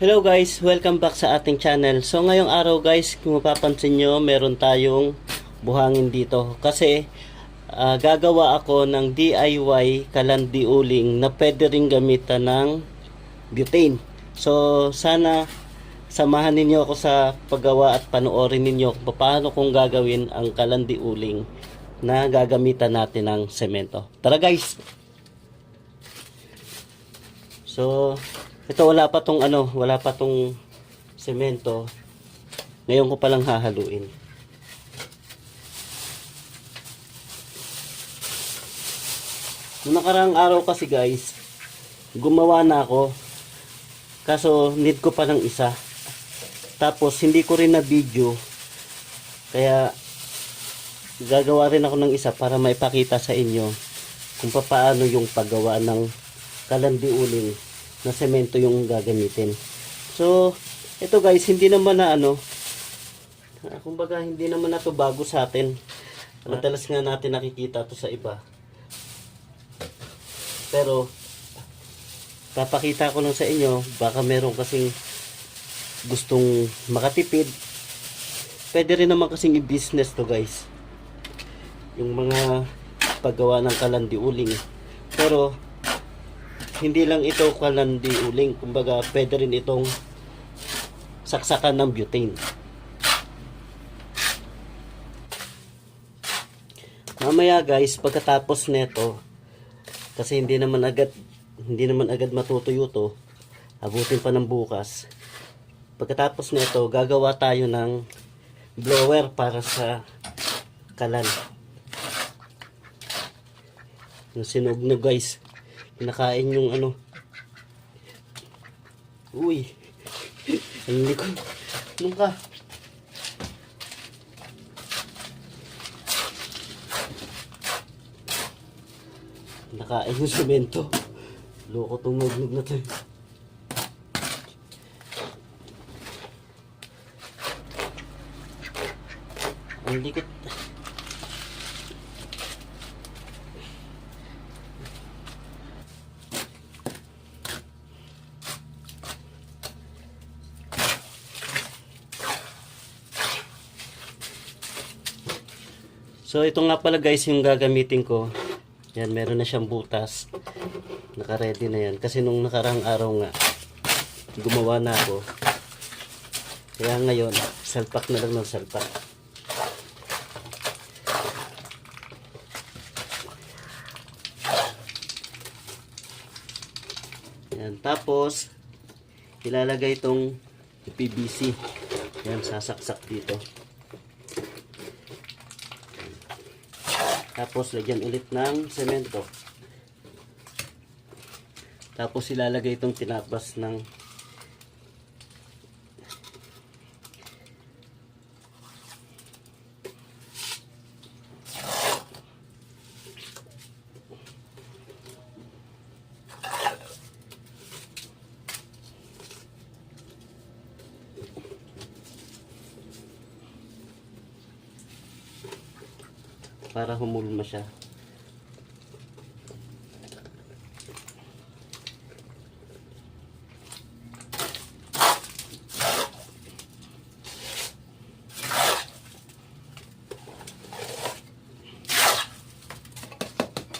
Hello guys, welcome back sa ating channel. So ngayong araw guys, kung mapapansin nyo, meron tayong buhangin dito. Kasi gagawa ako ng DIY kalandi uling na pwede ring gamitan ng butane. So sana samahan ninyo ako sa paggawa at panoorin ninyo kung paano kung gagawin ang kalandi uling na gagamitan natin ng semento. Tara guys! So ito wala pa tong semento. Ngayon ko pa lang hahaluin. Noong nakaraang araw kasi guys, gumawa na ako. Kaso need ko pa ng isa. Tapos hindi ko rin na video. Kaya gagawa rin ako ng isa para maipakita sa inyo kung paano yung paggawa ng kalandi uling na semento yung gagamitin. So, ito guys, hindi naman na kumbaga hindi naman na to bago sa atin. Madalas nga natin nakikita to sa iba. Pero, papakita ko lang sa inyo, baka meron kasing gustong makatipid. Pwede rin naman kasing i-business to guys. Yung mga paggawa ng kalandi uling. Pero, hindi lang ito kalandi uling, kumbaga pwede rin itong saksakan ng butane. Mamaya guys, pagkatapos nito, kasi hindi naman agad matutuyo to, abutin pa ng bukas. Pagkatapos nito, gagawa tayo ng blower para sa kalan. Yung sinog na guys, kinakain yung uy, ang likod. Anong ka? Nakain yung semento. Loko tong nugnog na to. Ang likod. So ito nga pala guys yung gagamitin ko. Yan, meron na siyang butas. Naka-ready na yan. Kasi nung nakarang araw nga, gumawa na ako. Kaya ngayon, salpak na lang ng salpak. Yan, tapos, ilalagay itong PVC. Yan, sasaksak dito. Tapos lagyan ulit ng semento. Tapos ilalagay itong tinapos ng para humulma siya.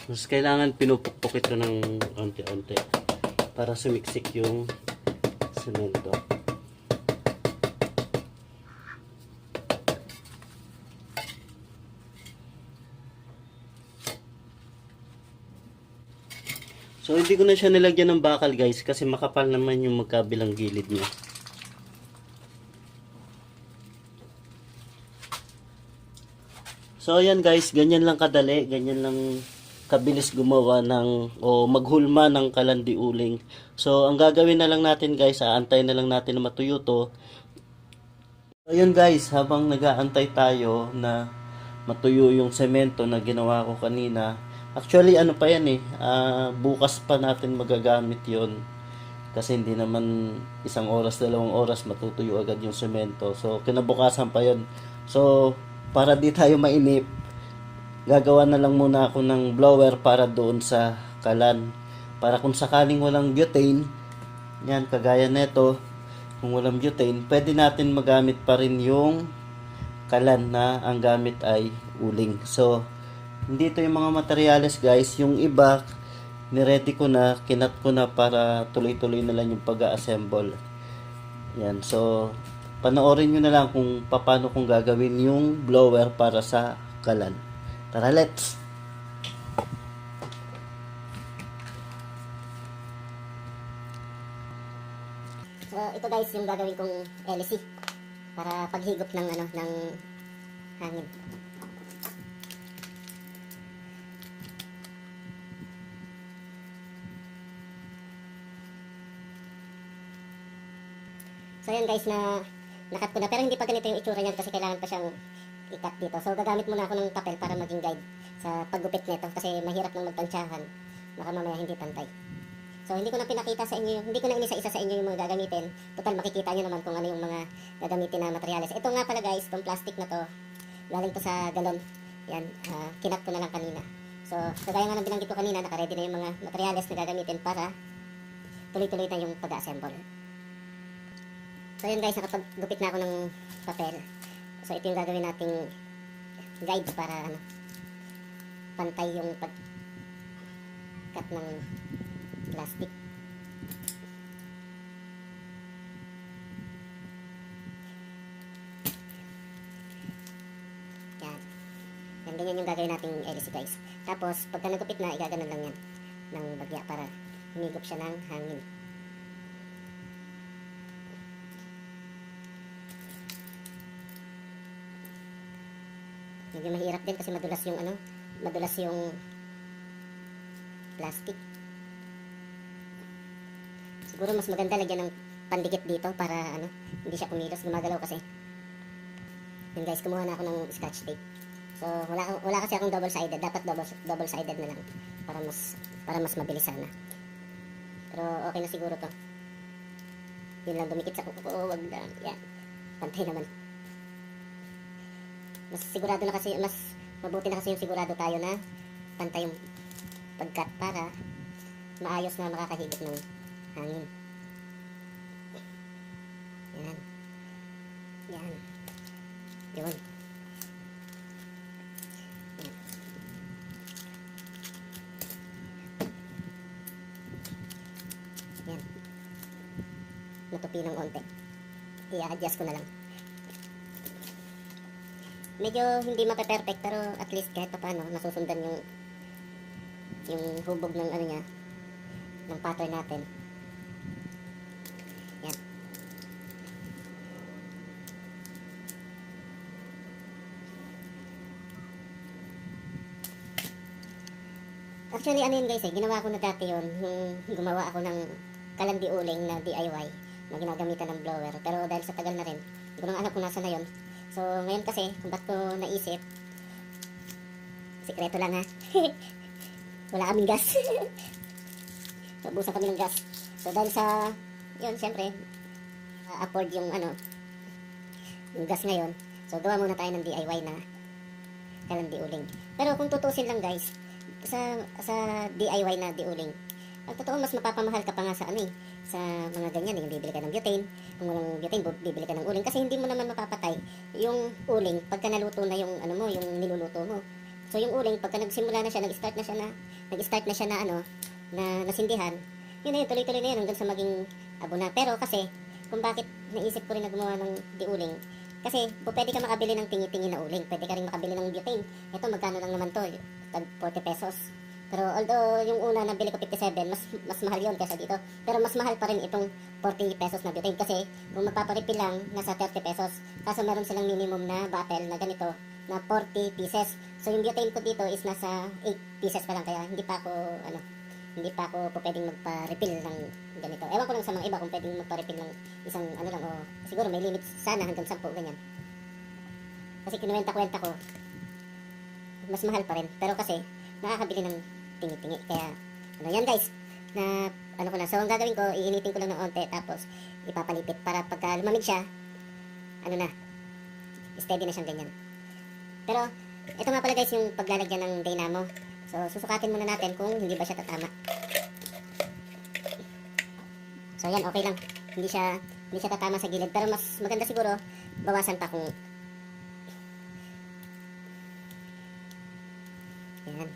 Tapos kailangan pinupukpok ito ng onti-onti para sumiksik yung semento. So hindi ko na siya nilagyan ng bakal guys kasi makapal naman yung magkabilang gilid niya. So ayan guys, ganyan lang kadali, ganyan lang kabilis gumawa ng o maghulma ng kalandi uling. So ang gagawin na lang natin guys, aantay na lang natin na matuyo to. Ayun guys, habang nag-aantay tayo na matuyo yung semento na ginawa ko kanina. Actually pa yan bukas pa natin magagamit yon kasi hindi naman isang oras, dalawang oras matutuyo agad yung semento. So kinabukasan pa yon. So para di tayo mainip, gagawa na lang muna ako ng blower para doon sa kalan, para kung sakaling walang butane, yan kagaya neto, kung walang butane, pwede natin magamit pa rin yung kalan na ang gamit ay uling. So, dito yung mga materyales guys, yung iba niready ko na, kinat ko na para tuloy-tuloy na lang yung pag-assemble. Yan, so panoorin nyo na lang kung paano kong gagawin yung blower para sa kalan. Tara, let's! So, ito guys yung gagawin kong LC para paghigop ng ng hangin. So yan guys, na nakat ko na, pero hindi pa ganito yung itsura niyan kasi kailangan pa siyang ikat dito. So gagamit muna ako ng papel para maging guide sa paggupit nito kasi mahirap nang magtansyahan, baka mamaya hindi pantay. So hindi ko na pinakita sa inyo, hindi ko na inisa-isa sa inyo yung mga gagamitin. Total makikita nyo naman kung ano yung mga gagamitin na materyales. Ito nga pala guys, itong plastic na to, galing to sa galon. Yan, kinat ko na lang kanina. So kagaya nga ng binanggit ko kanina, nakaready na yung mga materyales na gagamitin para tuloy-tuloy na yung pag-assemble. So yun guys, nakapaggupit na ako ng papel. So ito yung gagawin nating guide para pantay yung pag-cut ng plastic. Yan. Yan, ganyan yung gagawin nating LC guys. Tapos pagka nagupit na, igaganon lang yan ng bagya para humigop siya ng hangin. Medyo mahirap din kasi madulas yung madulas yung plastic. Siguro mas maganda lagyan ng pandikit dito para hindi siya kumilos, gumagalaw kasi. Yun guys, kumuha na ako ng scotch tape. So wala kasi akong double-sided, dapat double-sided na lang para mas mabilis sana. Pero okay na siguro to. Yun lang, dumikit sa kuko ko, wag lang. Yan. Pantay naman. Mas sigurado na kasi, mas mabuti na kasi yung sigurado tayo na pantay yung pagkat para maayos na makakahigop ng hangin. Yan. Yan. Yun. Yan. Yan. Natupi ng onte. I-adjust ko na lang. Medyo hindi mape-perfect pero at least kahit paano nasusundan yung hubog ng niya, ng pattern natin. Yan. Actually yun guys ginawa ko na dati yun, gumawa ako ng kalandi uling na DIY na ginagamitan ng blower, pero dahil sa tagal na rin, hindi ko nang alam kung nasa na yun. So, ngayon kasi, kung ba't ko naisip, sikreto lang ha. Wala kaming gas. Ubusan kami ng gas. So, dahil sa, yun, syempre, afford yung yung gas ngayon. So, gawa muna tayo ng DIY na kalandi uling. Pero kung tutusin lang guys, sa DIY na diuling, ang totoo mas mapapamahal ka pa nga sa sa mga ganyan, yung bibili ka ng butane. Kung walang butane, bibili ka ng uling kasi hindi mo naman mapapatay yung uling pagka naluto na yung yung niluluto mo. So yung uling pagka nagsimula na siya, nag-start na siya na na nasindihan, yun na yun, tuloy-tuloy na yun hanggang sa maging abo na. Pero kasi kung bakit naisip ko rin na gumawa ng diuling, kasi pwede ka makabili ng tingi-tingi na uling, pwede ka rin makabili ng butane. Ito magkano lang naman to, tag 40 pesos. Pero although yung una nabili ko 57, mas mahal yun kaysa dito. Pero mas mahal pa rin itong 40 pesos na butane kasi kung magpaparefill lang, nasa 30 pesos. Kaso meron silang minimum na bottle na ganito na 40 pieces. So yung butane ko dito is nasa 8 pieces pa lang, kaya hindi pa ako pwedeng magpa-refill ng ganito. Ewan ko lang sa mga iba kung pwedeng magpa-refill ng isang lang, o siguro may limit sana hanggang 10 ganyan. Kasi kinuwenta-kwenta ko, mas mahal pa rin. Pero kasi nakakabili ng tingi-tingi. Kaya, yan guys, na, ko na. So, ang gagawin ko, iinitin ko lang ng onte, tapos, ipapalipit, para pagka lumamig siya, steady na siyang ganyan. Pero, ito nga pala guys, yung paglalagyan ng dynamo. So, susukatin muna natin kung hindi ba siya tatama. So, yan, okay lang. Hindi siya hindi siya tatama sa gilid. Pero mas maganda siguro, bawasan pa kung... Yan.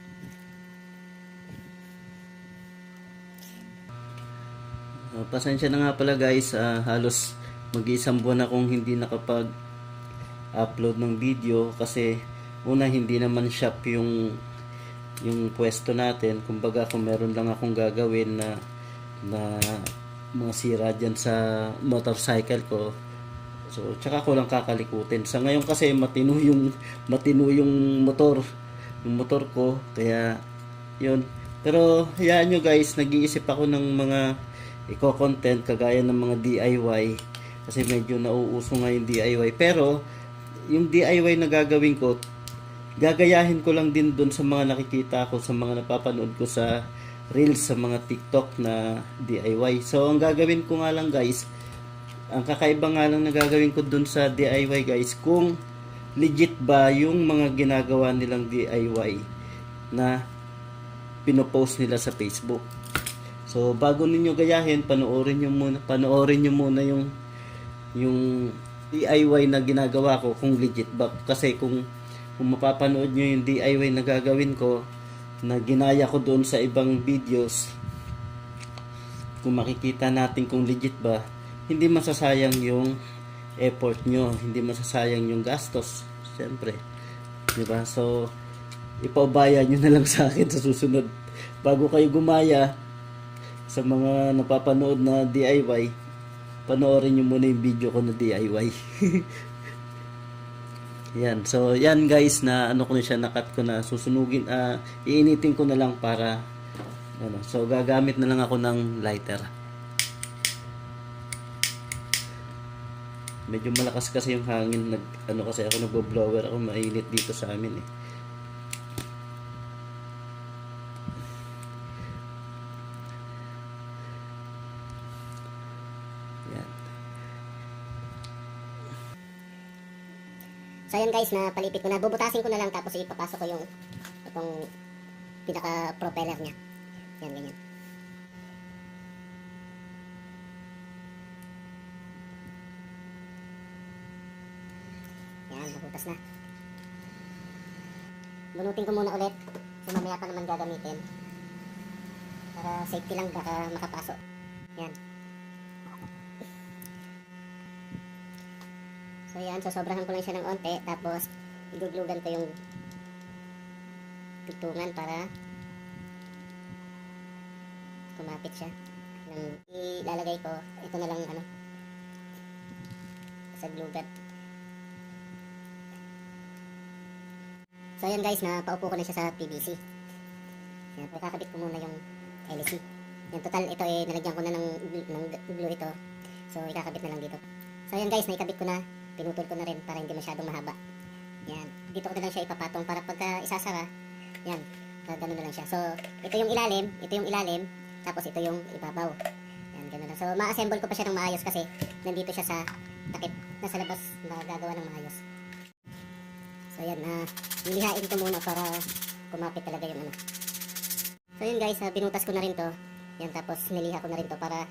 Pasensya na nga pala guys, halos mag-iisang buwan akong hindi nakapag-upload ng video kasi una hindi naman shop yung pwesto natin. Kumbaga kung meron lang akong gagawin na mga sira dyan sa motorcycle ko, so tsaka ko lang kakalikutin. Sa ngayon kasi matino yung motor ko, kaya yun. Pero hayaan nyo guys, nag-iisip ako ng mga content kagaya ng mga DIY kasi medyo nauuso nga yung DIY. Pero yung DIY na gagawin ko, gagayahin ko lang din doon sa mga nakikita ko, sa mga napapanood ko sa Reels, sa mga TikTok na DIY. So ang gagawin ko nga lang guys, ang kakaiba nga lang na gagawin ko doon sa DIY guys, kung legit ba yung mga ginagawa nilang DIY na pinopost nila sa Facebook. So bago ninyo gayahin, panoorin nyo muna yung DIY na ginagawa ko kung legit ba. Kasi kung mapapanood nyo yung DIY na gagawin ko, na ginaya ko doon sa ibang videos, kung makikita natin kung legit ba, hindi masasayang yung effort nyo, hindi masasayang yung gastos, syempre, diba? So ipaubaya nyo na lang sa akin sa susunod. Bago kayo gumaya sa mga napapanood na DIY, panoorin nyo muna yung video ko na DIY. Yan. So yan guys, na ano ko na siya, nakat ko na, susunugin, iinitin ko na lang para ano. So gagamit na lang ako ng lighter. Medyo malakas kasi yung hangin, kasi ako nagbo-blower ako, mainit dito sa amin eh. Yan. So yun guys, na palipit ko na, bubutasin ko na lang tapos ipapasok ko itong pinaka propeller niya. Yan, ganyan. Yan, nabutas na. Bunutin ko muna ulit, so mamaya pa naman gagamitin para safety lang, baka makapasok. Yan. So yan, so sobrahan ko lang siya ng onte, tapos iguglugan ko yung pitungan para kumapit siya. Nang ilalagay ko, ito na lang sa glue gun. So yan guys, napaupo ko na siya sa PVC. Yan, kakabit ko muna yung LC. Yan, total ito nalagyan ko na ng glue ito. So ikakabit na lang dito. So yan guys, naikabit ko na. Pinutol ko na rin para hindi masyadong mahaba. Yan. Dito ko na lang siya ipapatong para pagka isasara, yan, gano'n na lang siya. So, ito yung ilalim, tapos ito yung ibabaw. Yan, gano'n lang. So, ma-assemble ko pa siya ng maayos kasi nandito siya sa takip. Nasa labas, magagawa ng maayos. So, yan, nilihain ko muna para kumapit talaga yung So, yun guys, binutas ko na rin to. Yan, tapos niliha ko na rin to para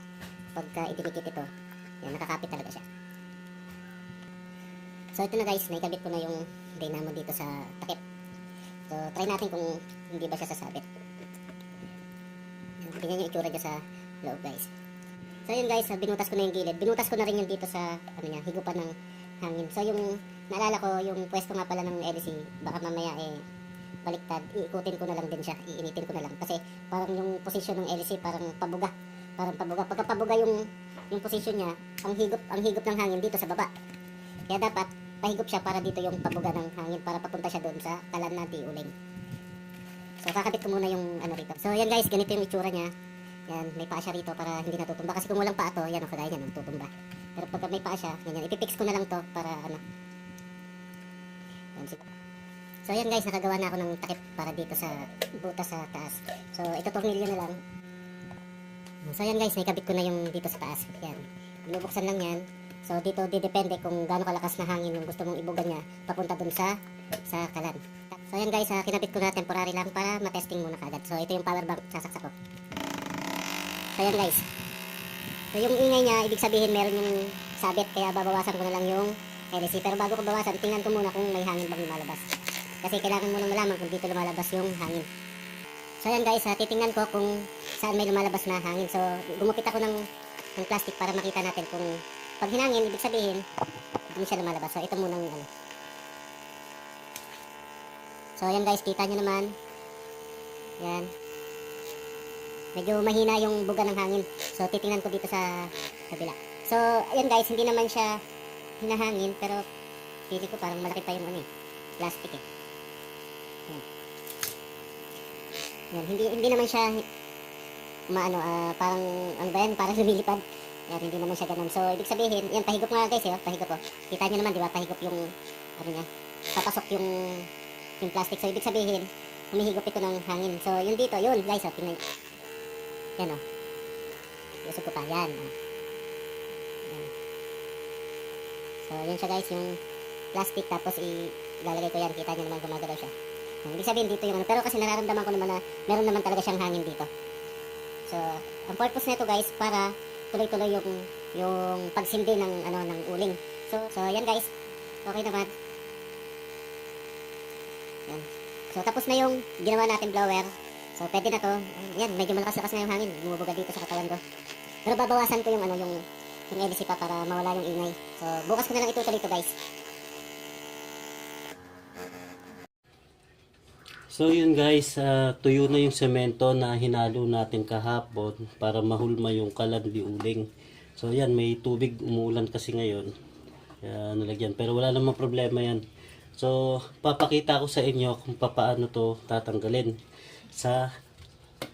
pagka idinikit ito, yan, nakakapit talaga siya. So ito na guys, naikabit ko na yung dynamo dito sa takip. So try natin kung hindi ba siya sasabit. Tingnan yung itsura dyan sa loob guys. So yun guys, binutas ko na yung gilid. Binutas ko na rin yung dito sa higupan ng hangin. So yung naalala ko, yung pwesto nga pala ng LC, baka mamaya baliktad, iikutin ko na lang din siya, iinitin ko na lang. Kasi parang yung position ng LC parang pabuga. Pagka pabuga yung position niya, ang higop ng hangin dito sa baba. Kaya dapat pahigop siya para dito yung pabuga ng hangin para papunta siya doon sa kalan na diuling. So kakabit ko muna yung rito. So yan guys, ganito yung itsura niya. Yan, may paa siya rito para hindi natutumba. Kasi kung walang paa to, yan o, kagaya yan, tutumba. Pero pagka may paa siya, ganyan, ipipix ko na lang to para Yan, so yan guys, nakagawa na ako ng takip para dito sa butas sa taas. So ito tornilyo na lang. So yan guys, naikabit ko na yung dito sa taas. Yan, binubuksan lang yan. So dito didepende kung gaano kalakas na hangin yung gusto mong ibuga niya papunta dun sa kalan. So yan guys, kinabit ko na temporary lang para matesting muna kagad. So ito yung power bank sasaksak ko. So yan guys. So So yung ingay niya, ibig sabihin meron yung sabit, kaya babawasan ko na lang yung hélice. Pero bago ko bawasan, tingnan ko muna kung may hangin bang lumalabas. Kasi kailangan mo nang malaman kung dito lumalabas yung hangin. So ayan guys, titingnan ko kung saan may lumalabas na hangin. So gumupit ako ng plastic para makita natin kung pag hinangin, ibig sabihin hindi siya lumalabas. So ito muna yung ano. So ayan guys, kita nyo naman. Yan. Medyo mahina yung buga ng hangin. So titingnan ko dito sa kabila. So ayan guys, hindi naman siya hinahangin, pero pili ko parang malaki pa yung ano plastic Yan. Yan, hindi naman siya parang ano ba yan, parang lumilipad. Yan, hindi naman siya ganun. So ibig sabihin, yan pahigop nga guys, pahigop ko. Kita nyo naman, di ba? Pahigop yung ano niya. Papasok yung plastic. So ibig sabihin, humihigop ito ng hangin. So yun dito, yun guys, tingnan. Yan Usog ko pa, yan. Yan. So yun siya guys, yung plastic, tapos ilalagay ko yan. Kita nyo naman gumagalaw siya. Ibig sabihin dito yung ano, pero kasi nararamdaman ko naman na meron naman talaga siyang hangin dito. So, ang purpose nito guys, para tuloy-tuloy yung pagsindi ng uling. So yan guys. Okay naman. Yan. So tapos na yung ginawa natin blower. So pwede na to. Yan, medyo malakas-lakas na yung hangin. Bumubuga dito sa katawan ko. Pero babawasan ko yung hélice pa para mawala yung ingay. So bukas ko na lang itutuloy to guys. So yun guys, tuyo na yung semento na hinalo natin kahapon para mahulma yung kalandi uling. So yan, may tubig, umuulan kasi ngayon. Kaya nalagyan, pero wala namang problema yan. So papakita ko sa inyo kung paano to tatanggalin sa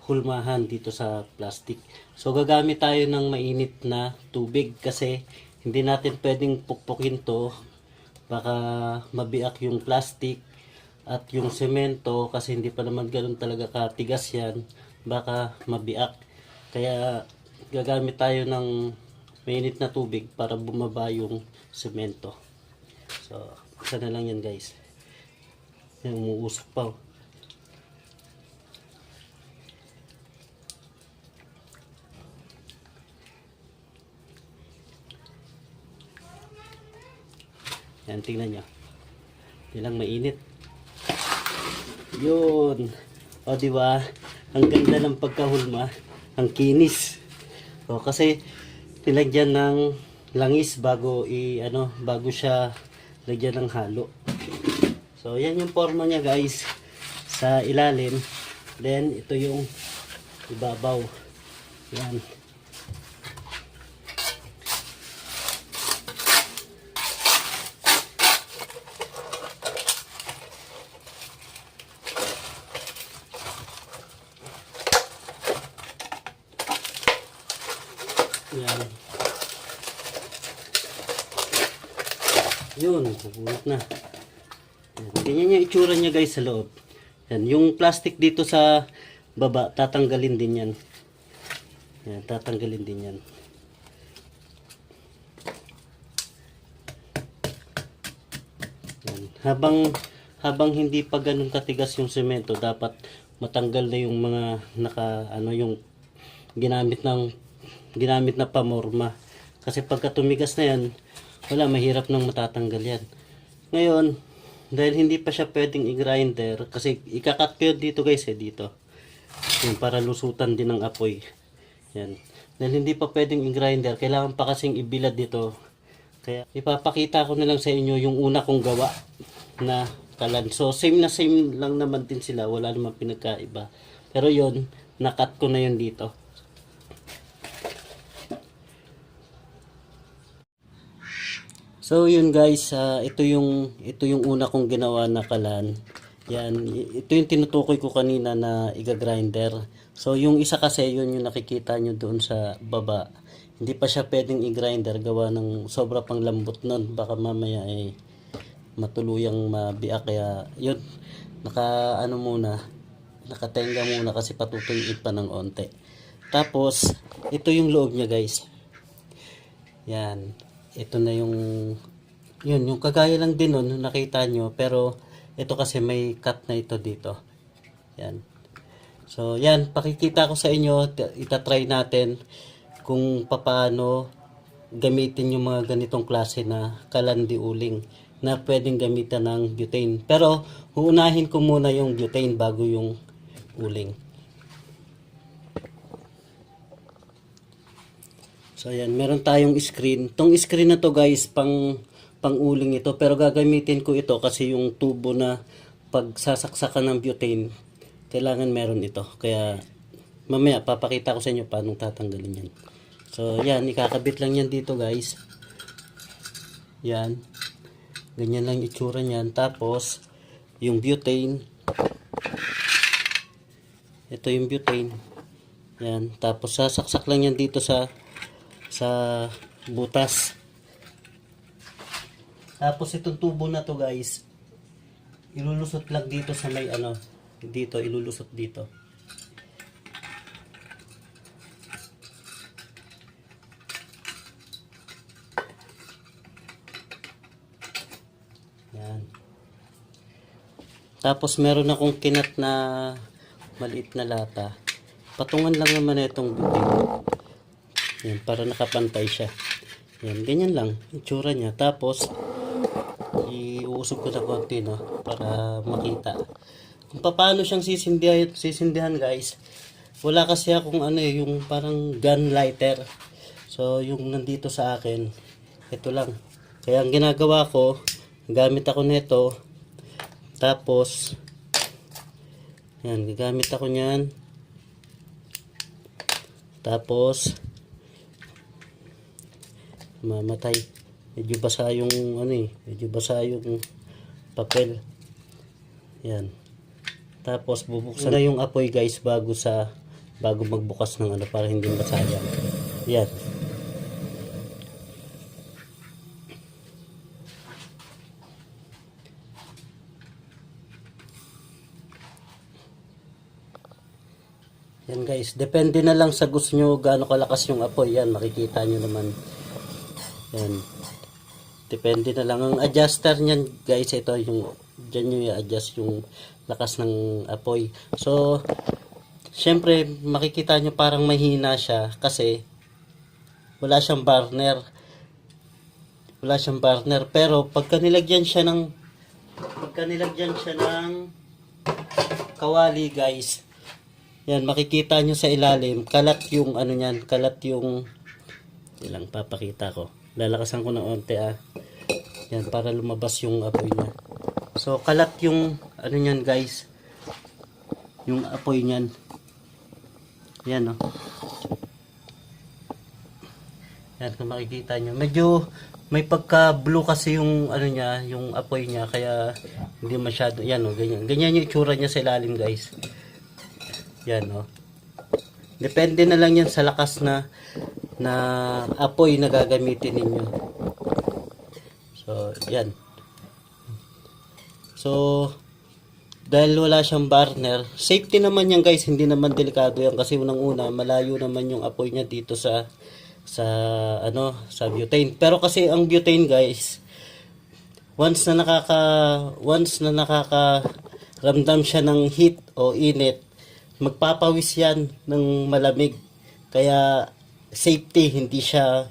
hulmahan dito sa plastic. So gagamit tayo ng mainit na tubig kasi hindi natin pwedeng pukpukin to. Baka mabiak yung plastic at yung semento kasi hindi pa naman ganoon talaga katigas yan, baka mabiak. Kaya gagamit tayo ng mainit na tubig para bumaba yung semento. So isa na lang yan guys. Yan, umuusok pa Yan, tingnan nyo. Yan lang mainit. Yun. O diba? Ang ganda ng pagkahulma. Ang kinis. O kasi nilagyan ng langis bago bago siya lagyan ng halo. So yan yung forma niya guys. Sa ilalim. Then ito yung ibabaw. Yan. Yan. Yun, nabunot na. Yan. Ganyan yung itsura niya guys sa loob. Yan. Yung plastic dito sa baba, tatanggalin din yan. Yan, tatanggalin din yan. Yan. Habang hindi pa ganun katigas yung semento, dapat matanggal na yung mga yung ginamit na pamorma. Kasi pagka tumigas na yan, wala, mahirap nang matatanggal yan. Ngayon, dahil hindi pa siya pwedeng i-grinder, kasi ikakat ko yun dito guys dito. Yan, para lusutan din ng apoy. Yan. Dahil hindi pa pwedeng i-grinder, kailangan pa kasing ibilad dito. Kaya ipapakita ko na lang sa inyo yung una kong gawa na kalan. So same lang naman din sila, wala namang pinagkaiba. Pero yon, nakat ko na yun dito. So yun guys, ito yung una kong ginawa na kalan. Yan, ito yung tinutukoy ko kanina na iga-grinder. So yung isa kasi yun yung nakikita nyo doon sa baba. Hindi pa siya pwedeng i-grinder gawa ng sobra pang lambot nun. Baka mamaya matuluyang mabiak, kaya yun, nakatenga muna kasi patutuyuin pa ng onte. Tapos ito yung loob niya guys. Yan. Ito na yung kagaya lang din nun nakita nyo, pero ito kasi may cut na ito dito. Yan. So yan, pakikita ko sa inyo, itatry natin kung paano gamitin yung mga ganitong klase na kalandi uling na pwedeng gamitan ng butane. Pero uunahin ko muna yung butane bago yung uling. So ayan, meron tayong screen. Tong screen na to guys, pang uling ito. Pero gagamitin ko ito kasi yung tubo na pagsasaksakan ng butane, kailangan meron ito. Kaya mamaya papakita ko sa inyo paano tatanggalin yan. So yan, ikakabit lang yan dito guys. Yan. Ganyan lang itsura niyan. Tapos yung butane. Ito yung butane. Yan. Tapos sasaksak lang yan dito sa butas. Tapos itong tubo na to guys, ilulusot lang dito sa may dito, ilulusot dito. Yan. Tapos meron akong kinat na maliit na lata. Patungan lang naman itong butane. Yan, para nakapantay siya. Yan, ganyan lang itsura niya. Tapos iuusog ko na konti, no, para makita kung paano siyang sisindihan guys. Wala kasi akong yung parang gun lighter. So yung nandito sa akin, ito lang. Kaya ang ginagawa ko, gamit ako nito. Tapos yan, gagamit ako niyan. Tapos mamatay. Medyo basa yung medyo basa yung papel. Yan. Tapos bubuksan na yung apoy guys bago magbukas ng para hindi masayang. Yan. Yan guys, depende na lang sa gusto nyo gaano kalakas yung apoy. Yan, makikita nyo naman. Yan. Depende na lang. Ang adjuster niyan guys, ito yung dyan nyo i-adjust yung lakas ng apoy. So, syempre makikita nyo parang mahina siya kasi wala siyang burner. Wala siyang burner. Pero pagka nilagyan siya ng kawali guys, yan, makikita nyo sa ilalim, kalat yung niyan, kalat yung ilang papakita ko. Lalakasan ko ng onte yan, para lumabas yung apoy niya. So kalat yung niyan guys, yung apoy niyan. Yan, no. Yan, kung makikita nyo, medyo may pagka blue kasi yung niya, yung apoy niya, kaya hindi masyado. Yan, no, ganyan yung itsura niya sa ilalim guys. Yan, no. Depende na lang yan sa lakas na apoy na gagamitin ninyo. So, yan. So, dahil wala siyang burner, safety naman yan guys, hindi naman delikado yan kasi unang-una, malayo naman yung apoy niya dito sa butane. Pero kasi ang butane guys, once na nakakaramdam siya ng heat o init, magpapawis yan ng malamig. Kaya safety, hindi siya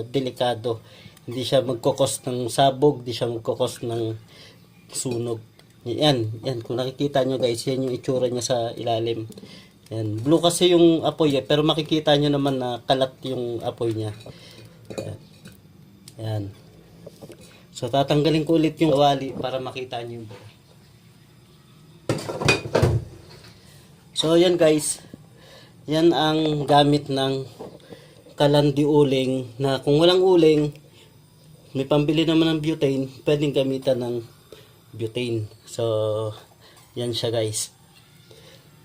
delikado. Hindi siya magkokos ng sabog, hindi siya magkokos ng sunog. Yan, kung nakikita nyo guys, yan yung itsura niya sa ilalim. Yan, blue kasi yung apoy pero makikita nyo naman na kalat yung apoy niya. Yan. So tatanggalin ko ulit yung kawali para makita nyo yung buo. So yan guys, yan ang gamit ng kalandi uling, na kung walang uling, may pambili naman ng butane, pwedeng gamitan ng butane. So yan siya guys.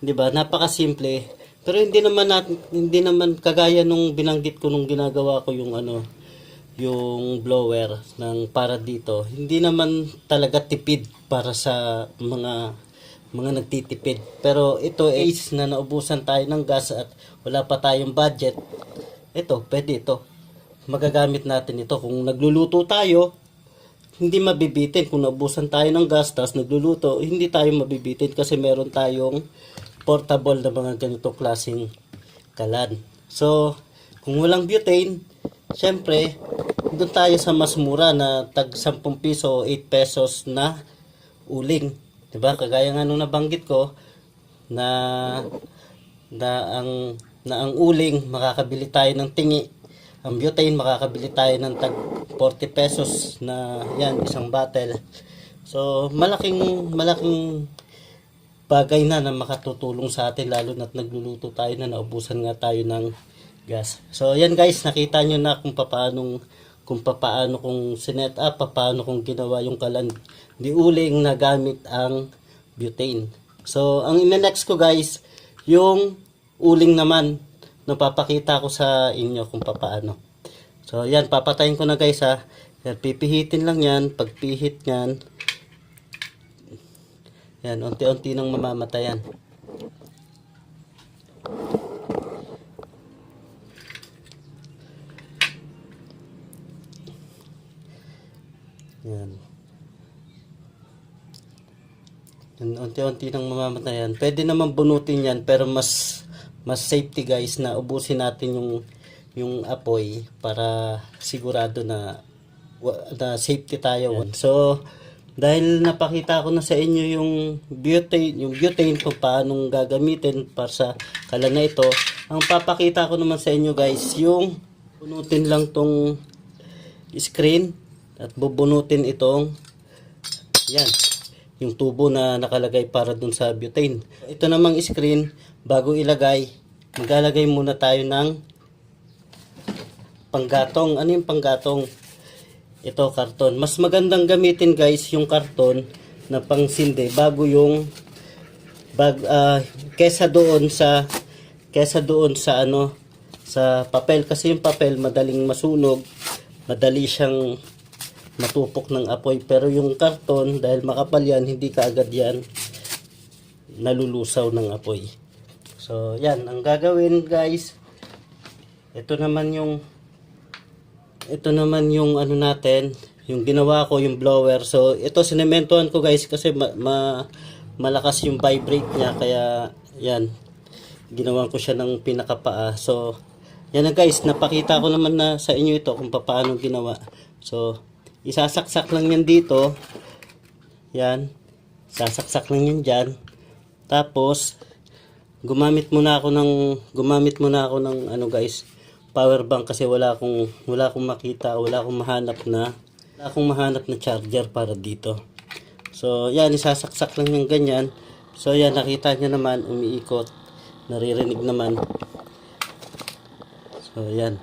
'Di ba? Napakasimple. Pero hindi naman kagaya nung binanggit ko nung ginagawa ko yung yung blower ng para dito. Hindi naman talaga tipid para sa mga nagtitipid. Pero ito is na naubusan tayo ng gas at wala pa tayong budget. Ito, pwede ito. Magagamit natin ito. Kung nagluluto tayo, hindi mabibitin. Kung naubusan tayo ng gas, tapos nagluluto, hindi tayo mabibitin kasi meron tayong portable na mga ganitong klaseng kalan. So, Kung walang butane, syempre, doon tayo sa mas mura na tag 10 piso o 8 pesos na uling. 'Di ba? Kagaya nga nung nabanggit ko na ang uling makakabili tayo ng tingi. Ang butane makakabili tayo ng tag 40 pesos na yan isang bottle. So malaking bagay na makatutulong sa atin lalo na't nagluluto tayo na naubusan nga tayo ng gas. So yan guys, nakita nyo na kung papaano kung sinet up, paano kung ginawa yung kalandi uling na gamit ang butane. So ang ine-next ko guys, yung uling naman na papakita ko sa inyo kung papaano. So yan, papatayin ko na guys ha. Yan, pipihitin lang yan. Pagpihit yan, yan, unti-unti nang mamamatayan. Yan. Yan, unti-unti nang mamamatayan. Pwede naman bunutin yan, pero mas safety guys na ubusin natin yung apoy para sigurado na safety tayo. So dahil napakita ko na sa inyo yung butane kung paano gagamitin para sa kalan na ito, ang papakita ko naman sa inyo guys, yung bunutin lang tong screen at bubunutin itong yan, yung tubo na nakalagay para dun sa butane. Ito namang screen, bago ilagay, maglalagay muna tayo ng panggatong. Ano yung panggatong? Ito, karton. Mas magandang gamitin guys yung karton na pangsindi bago yung kesa doon sa ano, sa papel, kasi yung papel madaling masunog, madali siyang matupok ng apoy, pero yung karton dahil makapal yan, hindi kaagad yan nalulusaw ng apoy. So yan ang gagawin guys. Ito naman yung ano natin, yung ginawa ko, yung blower. So ito sinementohan ko guys kasi malakas yung vibrate niya, kaya yan, ginawan ko siya ng pinakapaa. So yan na guys, napakita ko naman na sa inyo ito kung paano ginawa. So isasaksak lang yan dito, yan, sasaksak lang yan dyan. Tapos gumamit muna ako ng ano guys, power bank, kasi wala akong makita, wala akong mahanap na charger para dito. So yan, isasaksak lang yung ganyan. So yan, nakita nyo naman, umiikot, naririnig naman. So yan.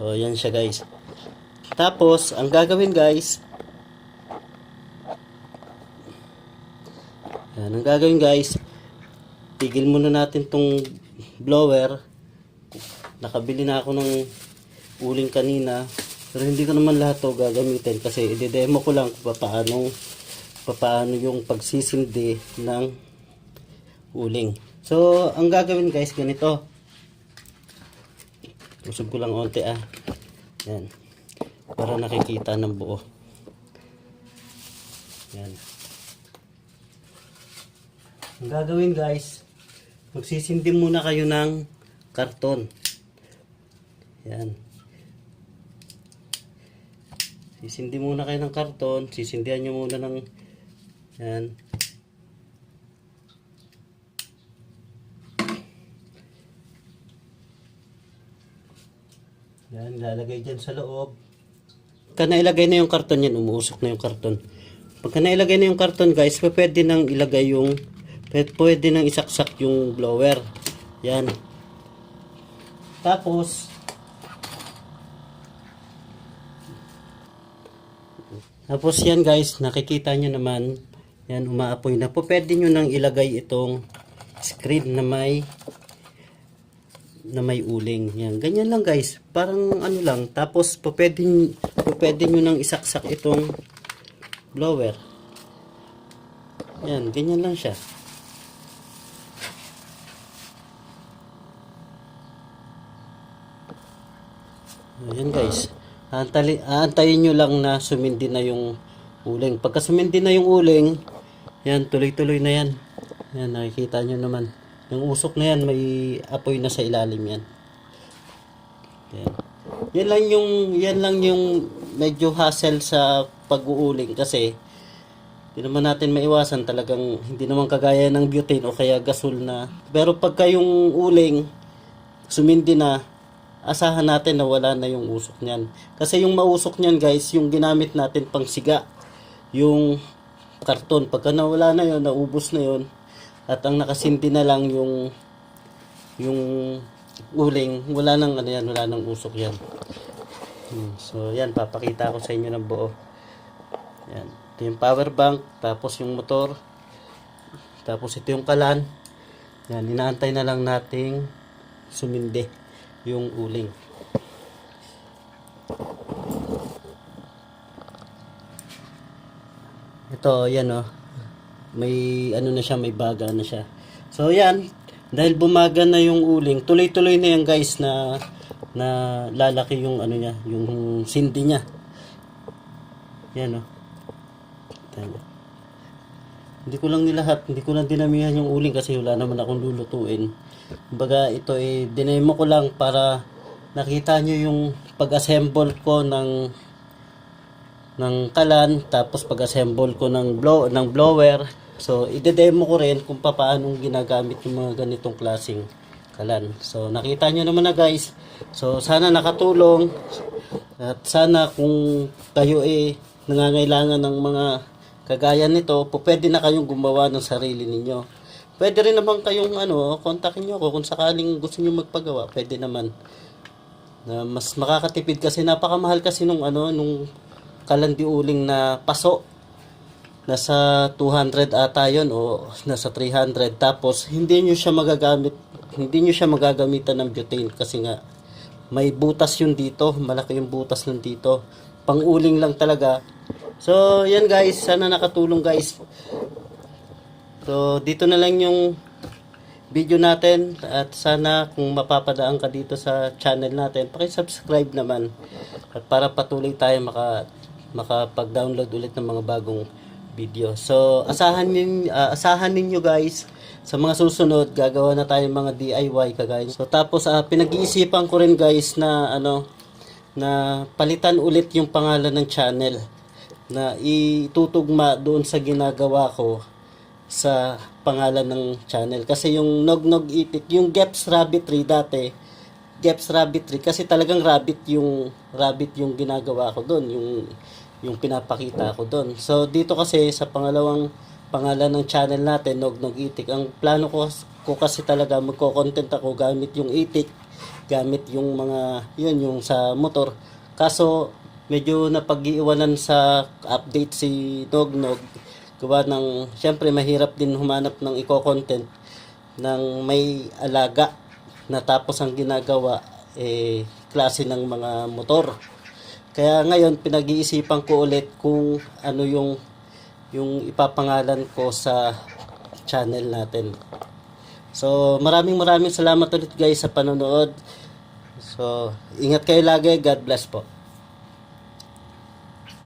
So yan siya guys. Tapos ang gagawin guys, tigil muna natin tong blower. Nakabili na ako ng uling kanina, pero hindi ko naman lahat to gagamitin kasi i-demo ko lang kung paano yung pagsisindi ng uling. So ang gagawin guys, ganito. Usog ko lang onte yan, para nakikita ng buo. Yan. Ang gagawin guys, magsisindi muna kayo ng karton. Yan. Sisindi muna kayo ng karton, sisindihan nyo muna ng yan. Yan, lalagay dyan sa loob. Pagka nailagay na yung karton yan, umuusok na yung karton. Pagka nailagay na yung karton guys, pwede nang ilagay pwede nang isaksak yung blower. Yan. Tapos yan guys, nakikita nyo naman, yan, umaapoy na. Pwede nyo nang ilagay itong screen na may uling. Yan, ganyan lang guys. Parang ano lang. Tapos pwede nyo nang isaksak itong blower. Yan, ganyan lang siya. Ayan guys. Aantayin nyo lang na sumindi na yung uling. Pagka sumindi na yung uling, yan, tuloy-tuloy na yan. Yan, nakikita nyo naman. Yung usok na yan, may apoy na sa ilalim yan. Yan. Yan lang yung medyo hassle sa pag-uuling kasi hindi naman natin maiwasan, talagang hindi naman kagaya ng butane o kaya gasol na. Pero pagka yung uling sumindi na, asahan natin na wala na yung usok niyan. Kasi yung mausok niyan guys, yung ginamit natin pang siga, yung karton, pagka nawala na yun, naubos na yun, at ang nakasindi na lang yung uling, wala nang ano yan, wala nang usok yan. So yan, papakita ko sa inyo ng buo. Yan, ito yung power bank, tapos yung motor, tapos ito yung kalan. Yan, inaantay na lang nating sumindi yung uling. Ito, yan oh, may ano na siya, may baga na siya. So yan, dahil bumaga na yung uling, tuloy-tuloy na yan guys na lalaki yung ano niya, yung sindi niya. Yan oh. Yan. Hindi ko lang nilahat, hindi ko lang dinamihan yung uling kasi wala naman akong lulutuin. Kumbaga ito dinemo ko lang para nakita nyo yung pag-assemble ko ng kalan, tapos pag-assemble ko ng blower. So ide-demo ko rin kung paano ginagamit yung mga ganitong klaseng kalan. So nakita nyo naman na guys. So sana nakatulong, at sana kung kayo nangangailangan ng mga kagaya nito, pwede na kayong gumawa ng sarili ninyo. Pwede rin naman kayong kontakin nyo ako kung sakaling gusto nyo magpagawa, pwede naman. Na mas makakatipid kasi napakamahal kasi nung kalandi uling na paso. Nasa 200 ata yun o nasa 300, tapos hindi nyo siya magagamitan ng butane kasi nga may butas yun dito, malaki yung butas nun dito, pang uling lang talaga. So yan guys, sana nakatulong guys. So dito na lang yung video natin, at sana kung mapapadaan ka dito sa channel natin, paki-subscribe naman, at para patuloy tayo makapag-download ulit ng mga bagong video. So asahan ninyo guys, sa mga susunod gagawa na tayo mga DIY kagaya. So tapos pinag-iisipan ko rin guys na na palitan ulit yung pangalan ng channel, na itutugma doon sa ginagawa ko sa pangalan ng channel. Kasi yung Nognog Itik, yung Geps Rabbitry dati, Geps Rabbitry, kasi talagang rabbit yung ginagawa ko doon, yung pinapakita ko doon. So dito kasi sa pangalawang pangalan ng channel natin, Nognog Itik, ang plano ko kasi talaga magko-content ako gamit yung itik, gamit yung mga yung sa motor. Kaso medyo napag-iiwanan sa update si Nognog, gawa ng syempre mahirap din humanap ng i-content ng may alaga, na tapos ang ginagawa klase ng mga motor. Kaya ngayon pinag-iisipan ko ulit kung ano yung ipapangalan ko sa channel natin. So maraming salamat ulit guys sa panonood. So ingat kayo lagi, God bless po.